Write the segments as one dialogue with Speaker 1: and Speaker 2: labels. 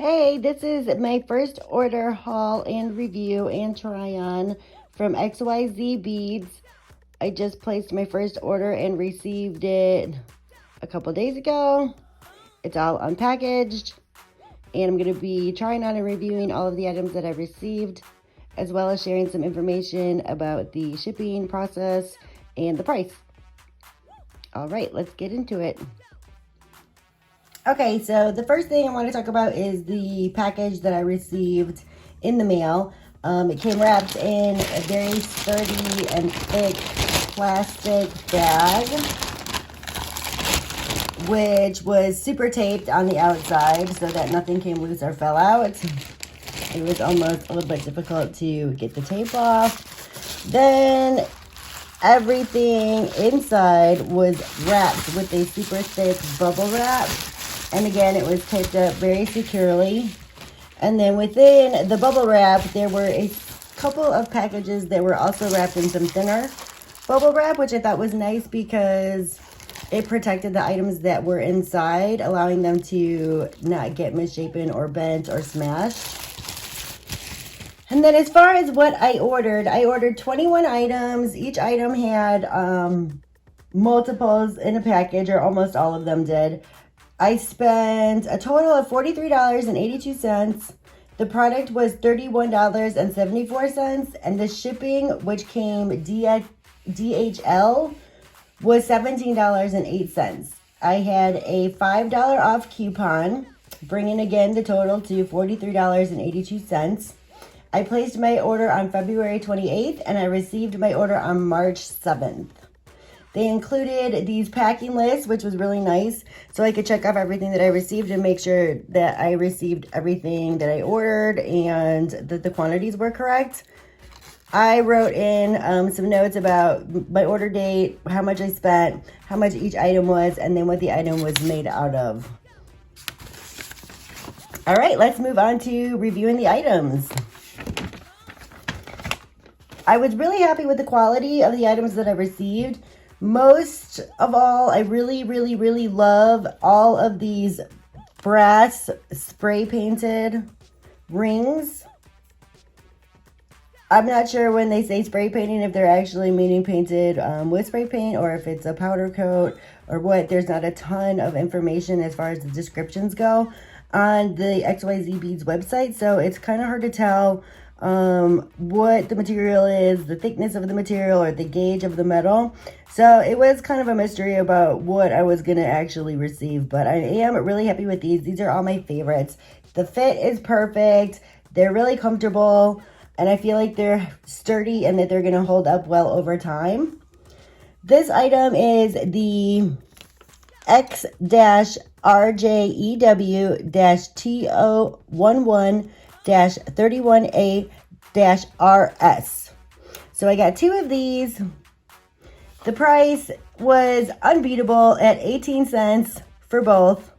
Speaker 1: Hey, this is my first order haul and review and try on from XYZ Beads. I just placed my first order and received it a couple days ago. It's all unpackaged, and I'm going to be trying on and reviewing all of the items that I received, as well as sharing some information about the shipping process and the price. All right, let's get into it. Okay, so the first thing I want to talk about is the package that I received in the mail. It came wrapped in a very sturdy and thick plastic bag, which was super taped on the outside so that nothing came loose or fell out. It was almost a little bit difficult to get the tape off. Then everything inside was wrapped with a super thick bubble wrap. And again, it was taped up very securely. And then within the bubble wrap, there were a couple of packages that were also wrapped in some thinner bubble wrap, which I thought was nice because it protected the items that were inside, allowing them to not get misshapen or bent or smashed. And then as far as what I ordered 21 items. Each item had multiples in a package, or almost all of them did. I spent a total of $43.82. The product was $31.74, and the shipping, which came DHL, was $17.08. I had a $5 off coupon, bringing again the total to $43.82. I placed my order on February 28th, and I received my order on March 7th. They included these packing lists, which was really nice, so I could check off everything that I received and make sure that I received everything that I ordered and that the quantities were correct. I wrote in some notes about my order date, how much I spent, how much each item was, and then what the item was made out of. All right, let's move on to reviewing the items. I was really happy with the quality of the items that I received. Most of all, I really love all of these brass spray painted rings. I'm not sure when they say spray painting if they're actually meaning painted with spray paint or if it's a powder coat or what. There's not a ton of information as far as the descriptions go on the XYZ Beads website, so it's kind of hard to tell what the material is, the thickness of the material, or the gauge of the metal. So it was kind of a mystery about what I was going to actually receive, but I am really happy with these. These are all my favorites. The fit is perfect. They're really comfortable, and I feel like they're sturdy and that they're going to hold up well over time. This item is the X-RJEW-TO11-31A-RS. So I got two of these. The price was unbeatable at 18 cents for both.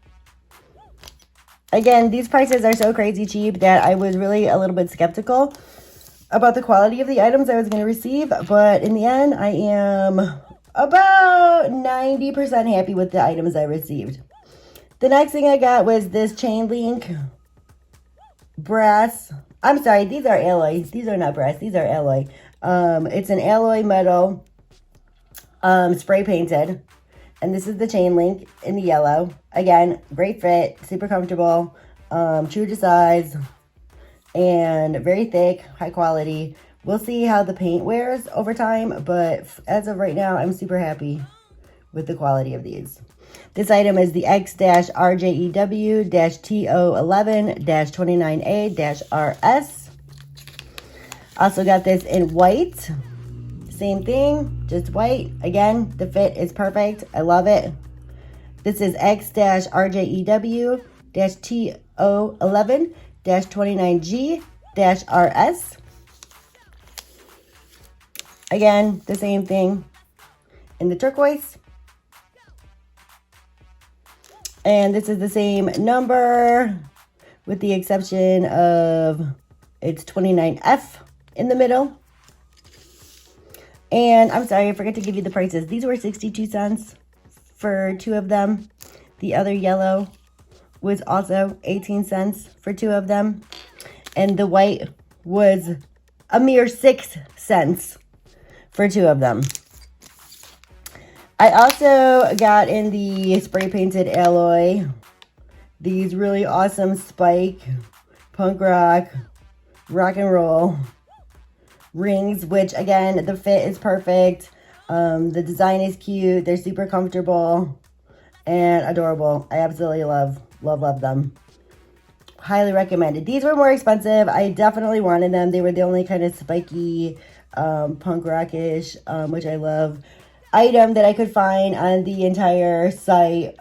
Speaker 1: Again, these prices are so crazy cheap that I was really a little bit skeptical about the quality of the items I was going to receive, but in the end, I am about 90% happy with the items I received. The next thing I got was this chain link brass. I'm sorry, these are alloy. These are not brass. These are alloy. It's an alloy metal spray painted. And this is the chain link in the yellow. Again, great fit, super comfortable, true to size, and very thick, high quality. We'll see how the paint wears over time, but as of right now, I'm super happy with the quality of these. This item is the X-RJEW-TO11-29A-RS. Also got this in white. Same thing, just white. Again, the fit is perfect. I love it. This is X-RJEW-TO11-29G-RS. Again, the same thing in the turquoise. And this is the same number with the exception of it's 29F in the middle. And I'm sorry, I forgot to give you the prices. These were 62 cents for two of them. The other yellow was also 18 cents for 2 of them. And the white was a mere 6 cents for 2 of them. I also got in the spray painted alloy these really awesome spike, punk rock, rock and roll rings, which again, the fit is perfect. The design is cute. They're super comfortable and adorable. I absolutely love them. Highly recommended. These were more expensive. I definitely wanted them. They were the only kind of spiky, punk rockish, which I love, item that I could find on the entire site.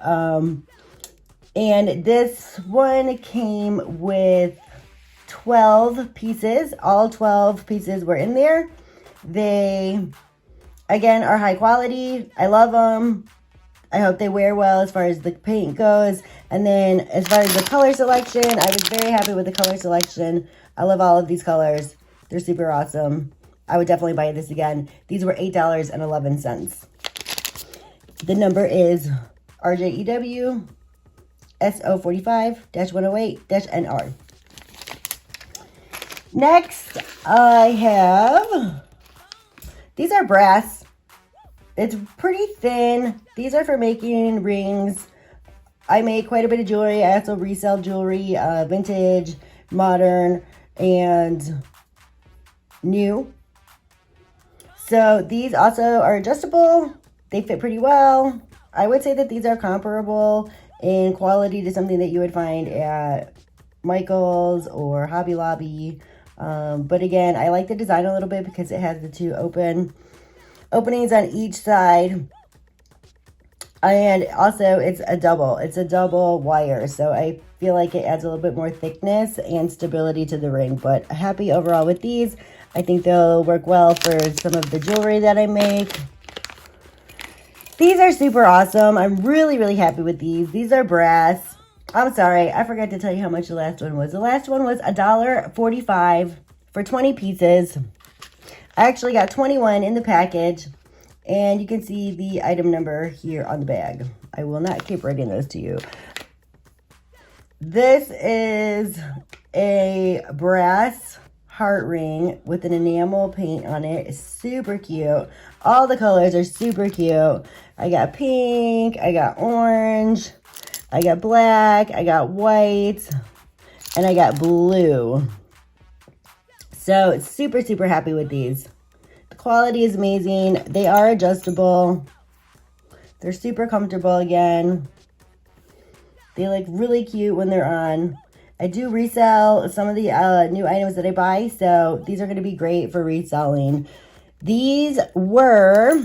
Speaker 1: And this one came with 12 pieces. All 12 pieces were in there. They, again, are high quality. I love them. I hope they wear well as far as the paint goes. And then as far as the color selection, I was very happy with the color selection. I love all of these colors. They're super awesome. I would definitely buy this again. These were $8.11. The number is RJEW SO45-108-NR. Next, I have, these are brass. It's pretty thin. These are for making rings. I make quite a bit of jewelry. I also resell jewelry, vintage, modern, and new. So these also are adjustable. They fit pretty well. I would say that these are comparable in quality to something that you would find at Michael's or Hobby Lobby. But again, I like the design a little bit because it has the 2 openings on each side. And also it's a double wire. So I feel like it adds a little bit more thickness and stability to the ring. But happy overall with these. I think they'll work well for some of the jewelry that I make. These are super awesome. I'm really happy with these. These are brass. I'm sorry, I forgot to tell you how much the last one was. The last one was $1.45 for 20 pieces. I actually got 21 in the package. And you can see the item number here on the bag. I will not keep writing those to you. This is a brass heart ring with an enamel paint on it. It's super cute. All the colors are super cute. I got pink, I got orange, I got black, I got white, and I got blue. So super happy with these. The quality is amazing. They are adjustable. They're super comfortable again. They look really cute when they're on. I do resell some of the new items that I buy, so these are going to be great for reselling. These were,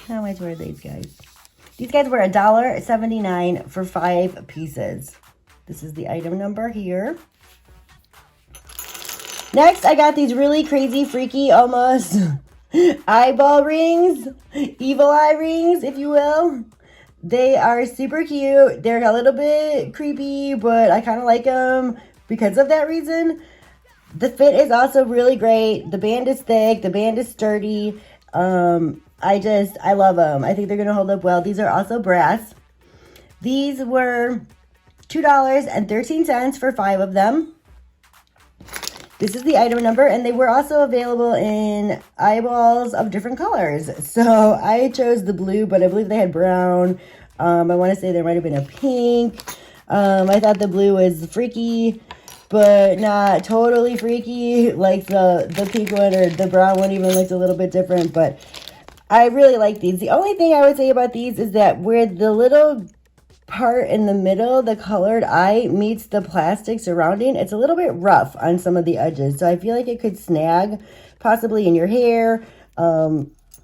Speaker 1: how much were these guys? These guys were $1.79 for 5 pieces. This is the item number here. Next, I got these really crazy, freaky, almost eyeball rings, evil eye rings, if you will. They are super cute. They're a little bit creepy, but I kind of like them because of that reason. The fit is also really great. The band is thick. The band is sturdy. I love them. I think they're going to hold up well. These are also brass. These were $2.13 for 5 of them. This is the item number, and they were also available in eyeballs of different colors. So I chose the blue, but I believe they had brown. I want to say there might have been a pink. I thought the blue was freaky, but not totally freaky. Like the pink one or the brown one even looked a little bit different, but I really like these. The only thing I would say about these is that where the little part in the middle, the colored eye, meets the plastic surrounding, it's a little bit rough on some of the edges. So I feel like it could snag possibly in your hair,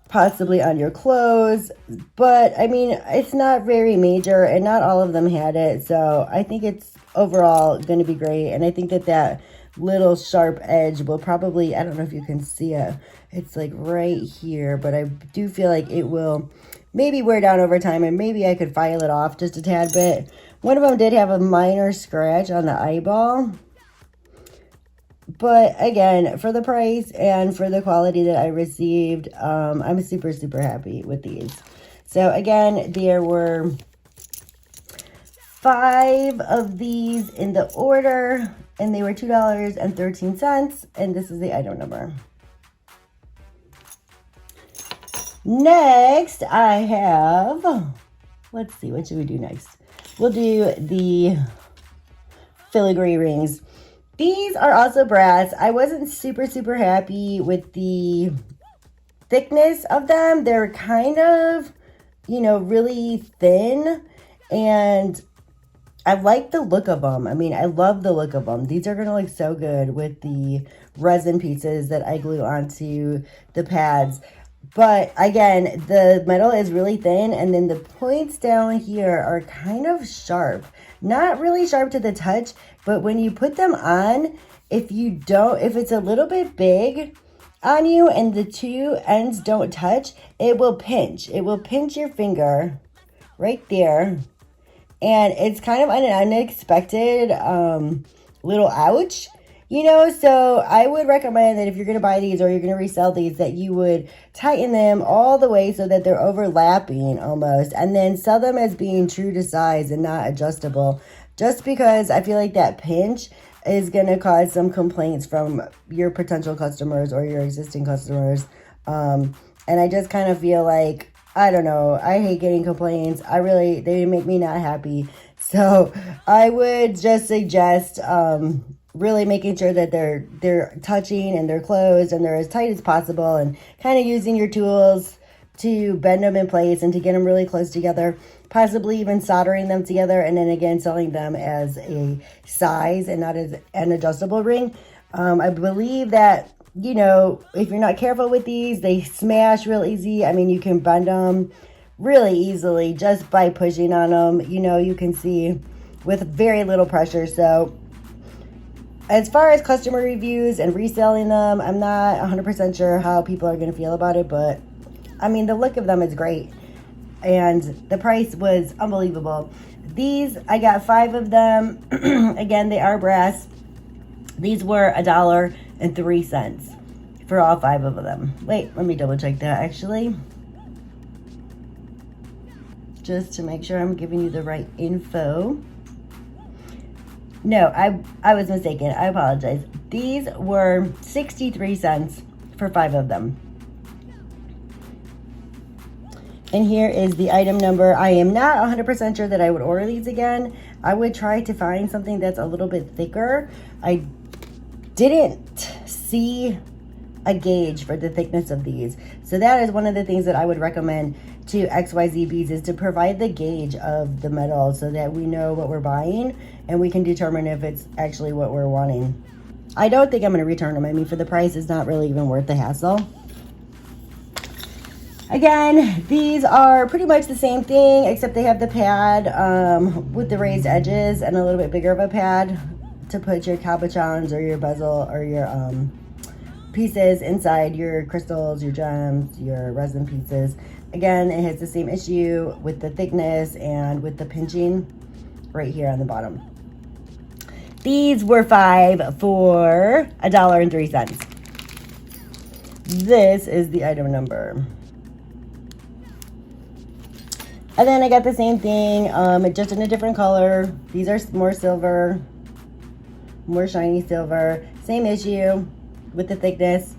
Speaker 1: possibly on your clothes. But I mean, it's not very major and not all of them had it. So I think it's overall going to be great. And I think that that little sharp edge will probably, I don't know if you can see it. It's like right here, but I do feel like it will maybe wear down over time, and maybe I could file it off just a tad bit. One of them did have a minor scratch on the eyeball. But again, for the price and for the quality that I received, I'm super happy with these. So again, there were 5 of these in the order, and they were $2.13, and this is the item number. Next, I have, let's see, what should we do next? We'll do the filigree rings. These are also brass. I wasn't super happy with the thickness of them. They're kind of, you know, really thin, and I like the look of them. I mean, I love the look of them. These are going to look so good with the resin pieces that I glue onto the pads. But again, the metal is really thin, and then the points down here are kind of sharp. Not really sharp to the touch, but when you put them on, if it's a little bit big on you and the two ends don't touch, it will pinch. It will pinch your finger right there. And it's kind of an unexpected little ouch, you know. So I would recommend that if you're going to buy these or you're going to resell these, that you would tighten them all the way so that they're overlapping almost, and then sell them as being true to size and not adjustable. Just because I feel like that pinch is going to cause some complaints from your potential customers or your existing customers. And I just kind of feel like, I don't know, I hate getting complaints. They make me not happy. So I would just suggest really making sure that they're touching and they're closed and they're as tight as possible, and kind of using your tools to bend them in place and to get them really close together, possibly even soldering them together, and then again selling them as a size and not as an adjustable ring. I believe that, you know, if you're not careful with these, they smash real easy. I mean, you can bend them really easily just by pushing on them. You know, you can see with very little pressure. So as far as customer reviews and reselling them, I'm not 100% sure how people are going to feel about it, but I mean, the look of them is great, and the price was unbelievable. These, I got 5 of them. Again, they are brass. These were $1.03 for all 5 of them. Wait, let me double check that actually, just to make sure I'm giving you the right info. No, I was mistaken. I apologize. These were 63 cents for 5 of them. And here is the item number. I am not 100% sure that I would order these again. I would try to find something that's a little bit thicker. I didn't see a gauge for the thickness of these. So that is one of the things that I would recommend to XYZ Beads, is to provide the gauge of the metal so that we know what we're buying and we can determine if it's actually what we're wanting. I don't think I'm going to return them. I mean, for the price, it's not really even worth the hassle. Again, these are pretty much the same thing, except they have the pad with the raised edges and a little bit bigger of a pad to put your cabochons or your bezel or your pieces inside, your crystals, your gems, your resin pieces. Again, it has the same issue with the thickness and with the pinching right here on the bottom. These were 5 for $1.03. This is the item number. And then I got the same thing, just in a different color. These are more silver, more shiny silver. Same issue with the thickness.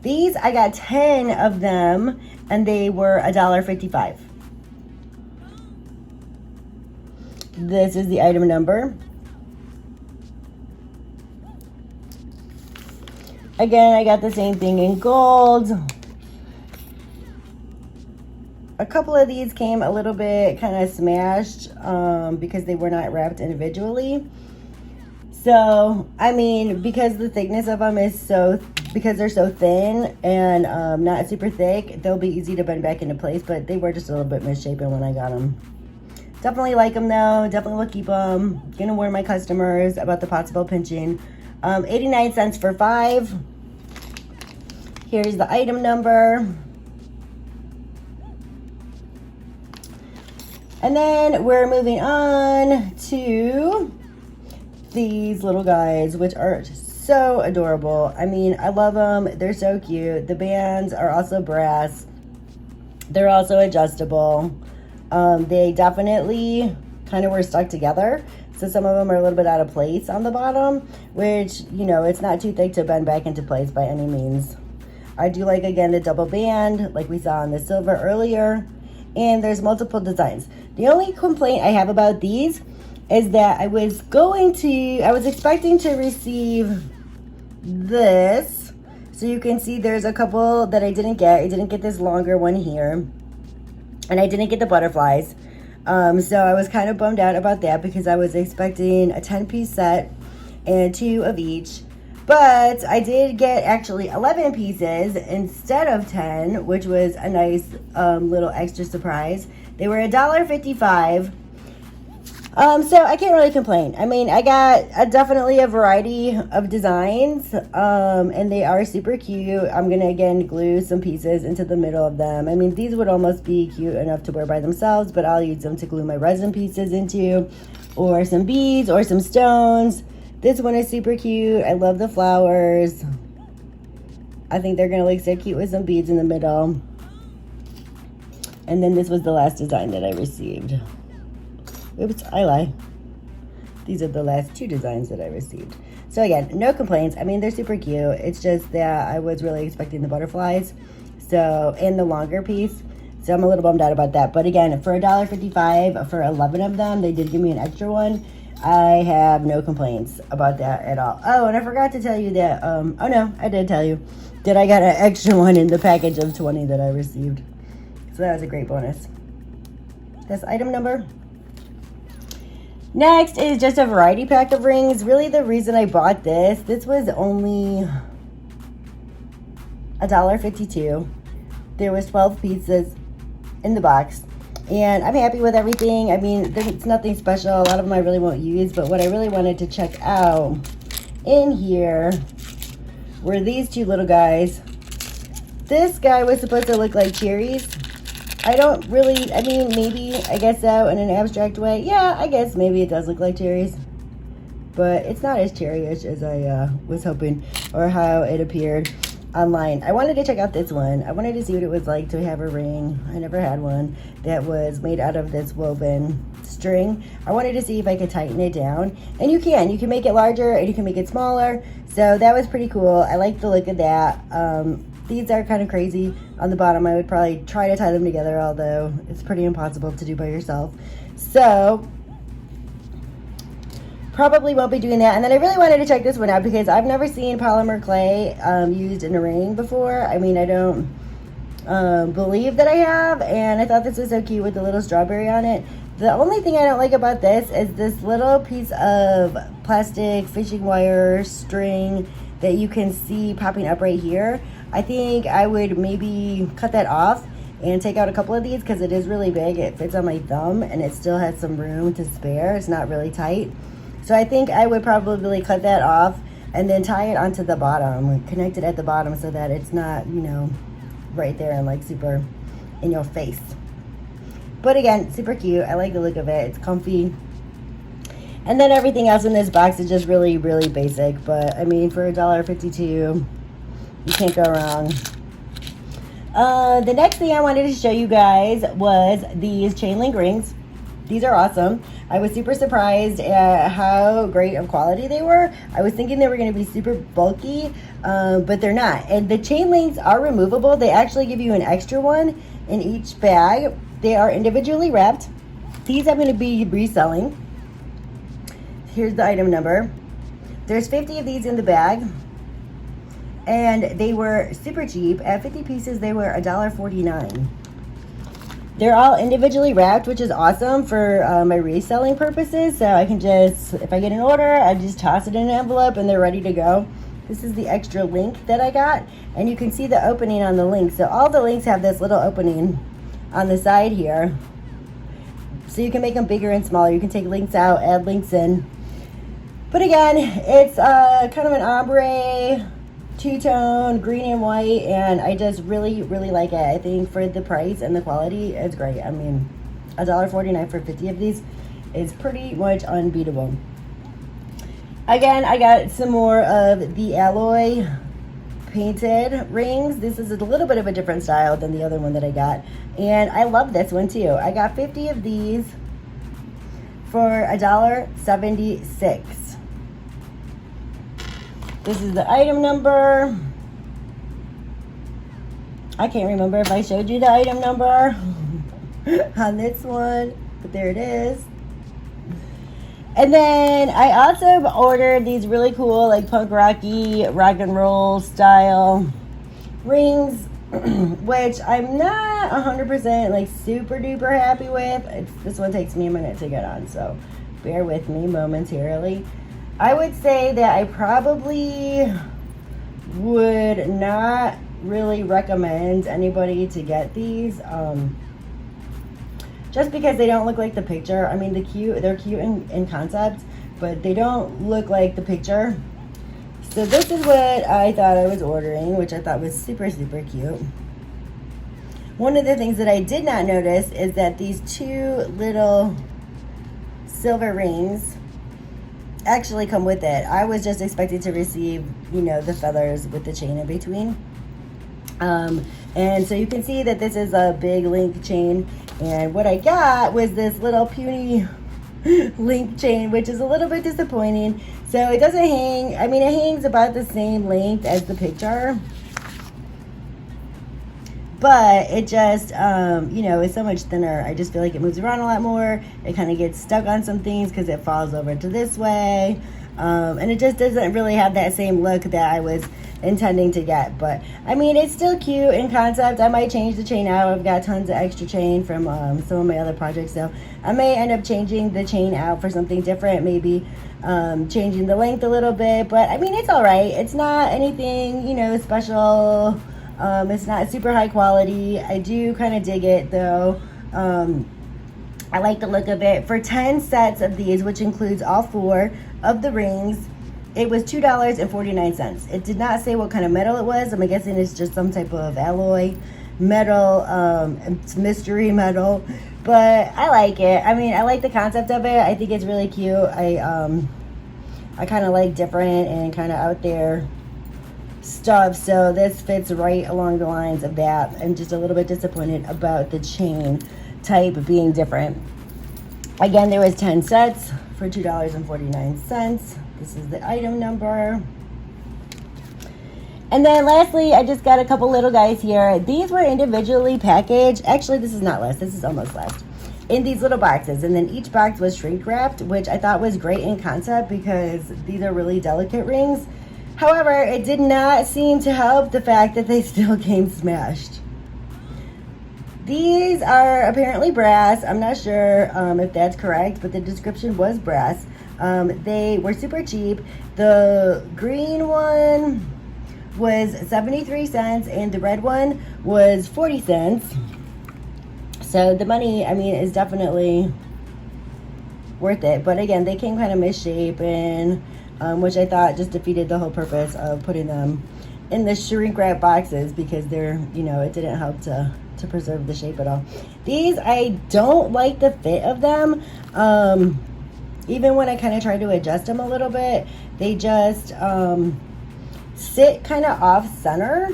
Speaker 1: These, I got 10 of them, and they were $1.55. This is the item number. Again, I got the same thing in gold. A couple of these came a little bit kind of smashed because they were not wrapped individually. So, I mean, because the thickness of them is because they're so thin and not super thick, they'll be easy to bend back into place, but they were just a little bit misshapen when I got them. Definitely like them though, definitely will keep them. Gonna warn my customers about the possible pinching. 89 cents for 5. Here's the item number. And then we're moving on to these little guys, which are just so adorable. I mean, I love them. They're so cute. The bands are also brass. They're also adjustable. They definitely kind of were stuck together. So some of them are a little bit out of place on the bottom, which, you know, it's not too thick to bend back into place by any means. I do like, again, the double band, like we saw on the silver earlier. And there's multiple designs. The only complaint I have about these is that I was expecting to receive this. So you can see there's a couple that I didn't get. I didn't get this longer one here. And I didn't get the butterflies. So I was kind of bummed out about that because I was expecting a 10-piece set and 2 of each. But I did get actually 11 pieces instead of 10, which was a nice little extra surprise. They were $1.55. So I can't really complain. I mean, I got definitely a variety of designs, and they are super cute. I'm going to, again, glue some pieces into the middle of them. I mean, these would almost be cute enough to wear by themselves, but I'll use them to glue my resin pieces into, or some beads, or some stones. This one is super cute. I love the flowers. I think they're going to look so cute with some beads in the middle. And then this was the last design that I received. Oops, I lie. These are the last 2 designs that I received. So again, no complaints. I mean, they're super cute. It's just that I was really expecting the butterflies. So, and the longer piece. So I'm a little bummed out about that. But again, for $1.55 for 11 of them, they did give me an extra one. I have no complaints about that at all. Oh, and I forgot to tell you that, oh no, I did tell you that I got an extra one in the package of 20 that I received. So that was a great bonus. That's item number. Next is just a variety pack of rings. Really the reason I bought this was only $1.52. There was 12 pieces in the box. And I'm happy with everything. I mean, it's nothing special. A lot of them I really won't use. But what I really wanted to check out in here were these 2 little guys. This guy was supposed to look like cherries. I mean, maybe, I guess so, in an abstract way. Yeah, I guess maybe it does look like cherries. But it's not as cherry-ish as I was hoping, or how it appeared online. I wanted to check out this one. I wanted to see what it was like to have a ring. I never had one that was made out of this woven string. I wanted to see if I could tighten it down. And you can make it larger and you can make it smaller. So that was pretty cool. I like the look of that. These are kind of crazy on the bottom. I would probably try to tie them together, although it's pretty impossible to do by yourself. So probably won't be doing that. And then I really wanted to check this one out because I've never seen polymer clay used in a ring before. I mean, I don't believe that I have, and I thought this was so cute with the little strawberry on it. The only thing I don't like about this is this little piece of plastic fishing wire string that you can see popping up right here. I think I would maybe cut that off and take out a couple of these because it is really big. It fits on my thumb and it still has some room to spare. It's not really tight. So I think I would probably cut that off and then tie it onto the bottom, connect it at the bottom so that it's not, you know, right there and like super in your face. But again, super cute. I like the look of it. It's comfy. And then everything else in this box is just really, really basic. But I mean, for $1.52, you can't go wrong. The next thing I wanted to show you guys was these chain link rings. These are awesome. I was super surprised at how great of quality they were. I was thinking they were going to be super bulky, but they're not. And the chain links are removable. They actually give you an extra one in each bag. They are individually wrapped. These I'm going to be reselling. Here's the item number. There's 50 of these in the bag. And they were super cheap. At 50 pieces, they were $1.49. They're all individually wrapped, which is awesome for my reselling purposes. So I can just, if I get an order, I just toss it in an envelope and they're ready to go. This is the extra link that I got. And you can see the opening on the link. So all the links have this little opening on the side here. So you can make them bigger and smaller. You can take links out, add links in. But again, it's kind of an ombre, two-tone, green and white, and I just really, really like it. I think for the price and the quality, it's great. I mean, $1.49 for 50 of these is pretty much unbeatable. Again, I got some more of the alloy painted rings. This is a little bit of a different style than the other one that I got, and I love this one too. I got 50 of these for $1.76. This is the item number. I can't remember if I showed you the item number on this one, but there it is. And then I also ordered these really cool, like punk rocky, rock and roll style rings, which I'm not 100% like super duper happy with. This one takes me a minute to get on, so bear with me momentarily. I would say that I probably would not really recommend anybody to get these, just because they don't look like the picture. I mean, they're cute in concept, but they don't look like the picture. So this is what I thought I was ordering, which I thought was super, super cute. One of the things that I did not notice is that these two little silver rings actually come with it. I was just expecting to receive, you know, the feathers with the chain in between. And so you can see that this is a big link chain, and what I got was this little puny link chain, which is a little bit disappointing. So it doesn't hang, I mean, it hangs about the same length as the picture, but it just, you know, it's so much thinner. I just feel like it moves around a lot more. It kind of gets stuck on some things because it falls over to this way. And it just doesn't really have that same look that I was intending to get. But I mean, it's still cute in concept. I might change the chain out. I've got tons of extra chain from some of my other projects, so I may end up changing the chain out for something different, maybe changing the length a little bit. But I mean, it's all right. It's not anything, you know, special. It's not super high quality. I do kind of dig it though. I like the look of it. For 10 sets of these, which includes all 4 of the rings, it was $2.49. It did not say what kind of metal it was. I'm guessing it's just some type of alloy metal. It's mystery metal, but I like it. I mean, I like the concept of it. I think it's really cute. I kind of like different and kind of out there stuff, so this fits right along the lines of that. I'm just a little bit disappointed about the chain type being different. Again, there was 10 sets for $2.49. This is the item number. And then lastly, I just got a couple little guys here. These were individually packaged. Actually, this is not last. This is almost last. In these little boxes. And then each box was shrink wrapped, which I thought was great in concept because these are really delicate rings. However, it did not seem to help the fact that they still came smashed. These are apparently brass. I'm not sure if that's correct, but the description was brass. They were super cheap. The green one was 73 cents and the red one was 40 cents. So the money, I mean, is definitely worth it. But again, they came kind of misshapen, which I thought just defeated the whole purpose of putting them in the shrink wrap boxes, because they're, you know, it didn't help to preserve the shape at all. These, I don't like the fit of them. Even when I kind of try to adjust them a little bit, they just sit kind of off center.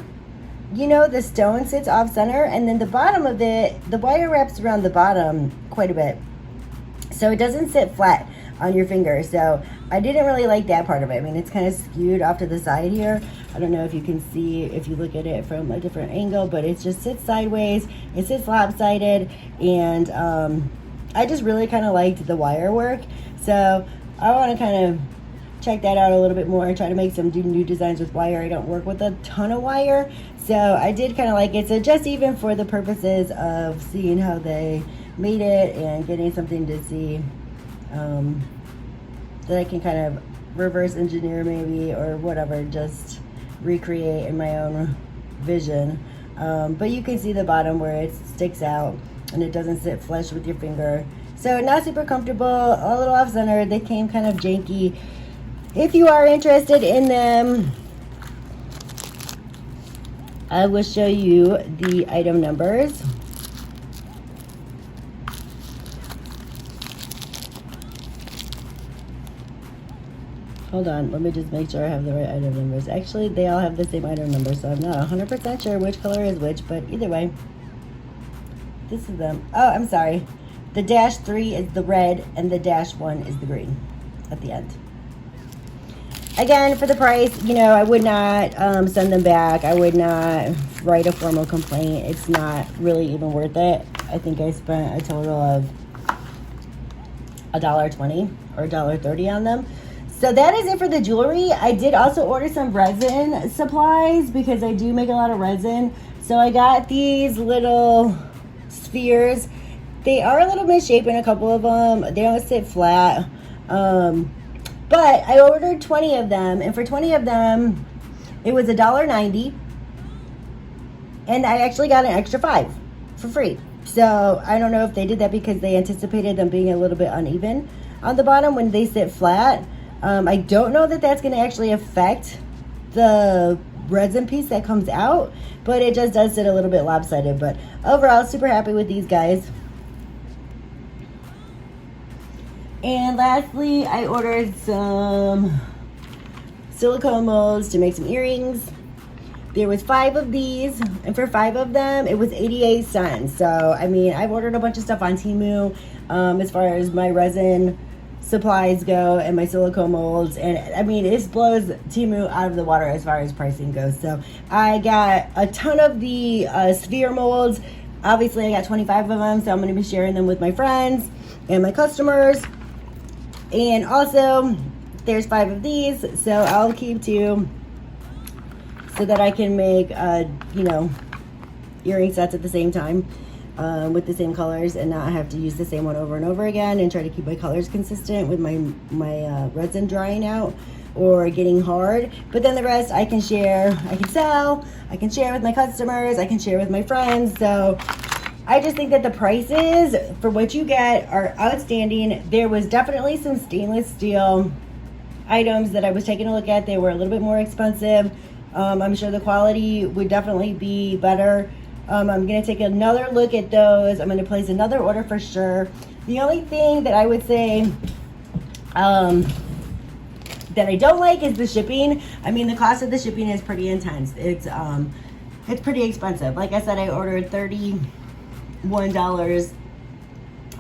Speaker 1: You know, the stone sits off center, and then the bottom of it, the wire wraps around the bottom quite a bit, so it doesn't sit flat on your finger. So I didn't really like that part of it. I mean, it's kind of skewed off to the side here. I don't know if you can see if you look at it from a different angle, but it just sits sideways. It sits lopsided, and I just really kind of liked the wire work. So I want to kind of check that out a little bit more and try to make some new designs with wire. I don't work with a ton of wire, so I did kind of like it. So just even for the purposes of seeing how they made it and getting something to see that I can kind of reverse engineer maybe, or whatever, just recreate in my own vision. But you can see the bottom where it sticks out and it doesn't sit flush with your finger. So not super comfortable, a little off center. They came kind of janky. If you are interested in them, I will show you the item numbers. Hold on, let me just make sure I have the right item numbers. Actually, they all have the same item number, so I'm not 100% sure which color is which, but either way, this is them. Oh, I'm sorry. The -3 is the red, and the -1 is the green at the end. Again, for the price, you know, I would not send them back. I would not write a formal complaint. It's not really even worth it. I think I spent a total of $1.20 or $1.30 on them. So that is it for the jewelry. I did also order some resin supplies because I do make a lot of resin. So I got these little spheres. They are a little misshapen, a couple of them. They don't sit flat. But I ordered 20 of them, and for 20 of them, it was $1.90. And I actually got an extra 5 for free. So I don't know if they did that because they anticipated them being a little bit uneven on the bottom when they sit flat. I don't know that that's going to actually affect the resin piece that comes out, but it just does sit a little bit lopsided. But overall, super happy with these guys. And lastly, I ordered some silicone molds to make some earrings. There was 5 of these, and for 5 of them, it was 88 cents. So, I mean, I've ordered a bunch of stuff on Temu as far as my resin supplies go and my silicone molds. And, I mean, it blows Temu out of the water as far as pricing goes. So, I got a ton of the sphere molds. Obviously, I got 25 of them, so I'm going to be sharing them with my friends and my customers. And also, there's 5 of these, so I'll keep 2 so that I can make, you know, earring sets at the same time with the same colors and not have to use the same one over and over again, and try to keep my colors consistent with my resin drying out or getting hard. But then the rest I can share, I can sell, I can share with my customers, I can share with my friends. So I just think that the prices for what you get are outstanding. There was definitely some stainless steel items that I was taking a look at. They were a little bit more expensive. I'm sure the quality would definitely be better. I'm going to take another look at those. I'm going to place another order for sure. The only thing that I would say that I don't like is the shipping. I mean, the cost of the shipping is pretty intense. It's pretty expensive. Like I said, I ordered $31,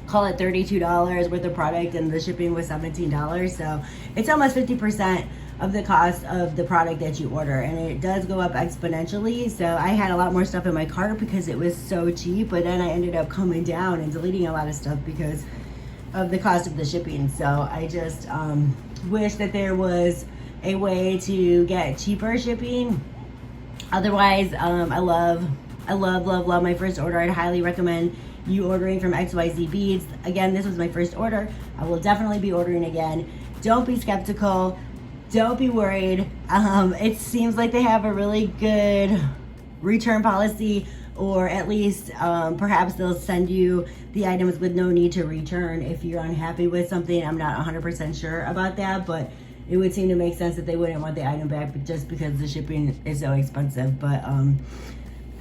Speaker 1: call it $32 worth of product, and the shipping was $17. So it's almost 50% of the cost of the product that you order, and it does go up exponentially. So I had a lot more stuff in my cart because it was so cheap, but then I ended up coming down and deleting a lot of stuff because of the cost of the shipping. So I just wish that there was a way to get cheaper shipping. Otherwise, I love my first order. I'd highly recommend you ordering from XYZ Beads. Again, this was my first order. I will definitely be ordering again. Don't be skeptical. Don't be worried. It seems like they have a really good return policy, or at least perhaps they'll send you the items with no need to return if you're unhappy with something. I'm not 100% sure about that, but it would seem to make sense that they wouldn't want the item back just because the shipping is so expensive. But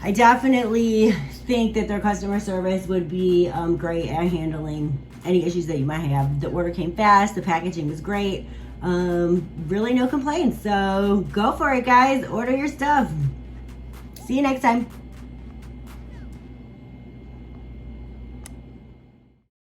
Speaker 1: I definitely think that their customer service would be great at handling any issues that you might have. The order came fast, the packaging was great, really no complaints. So go for it, guys. Order your stuff. See you next time.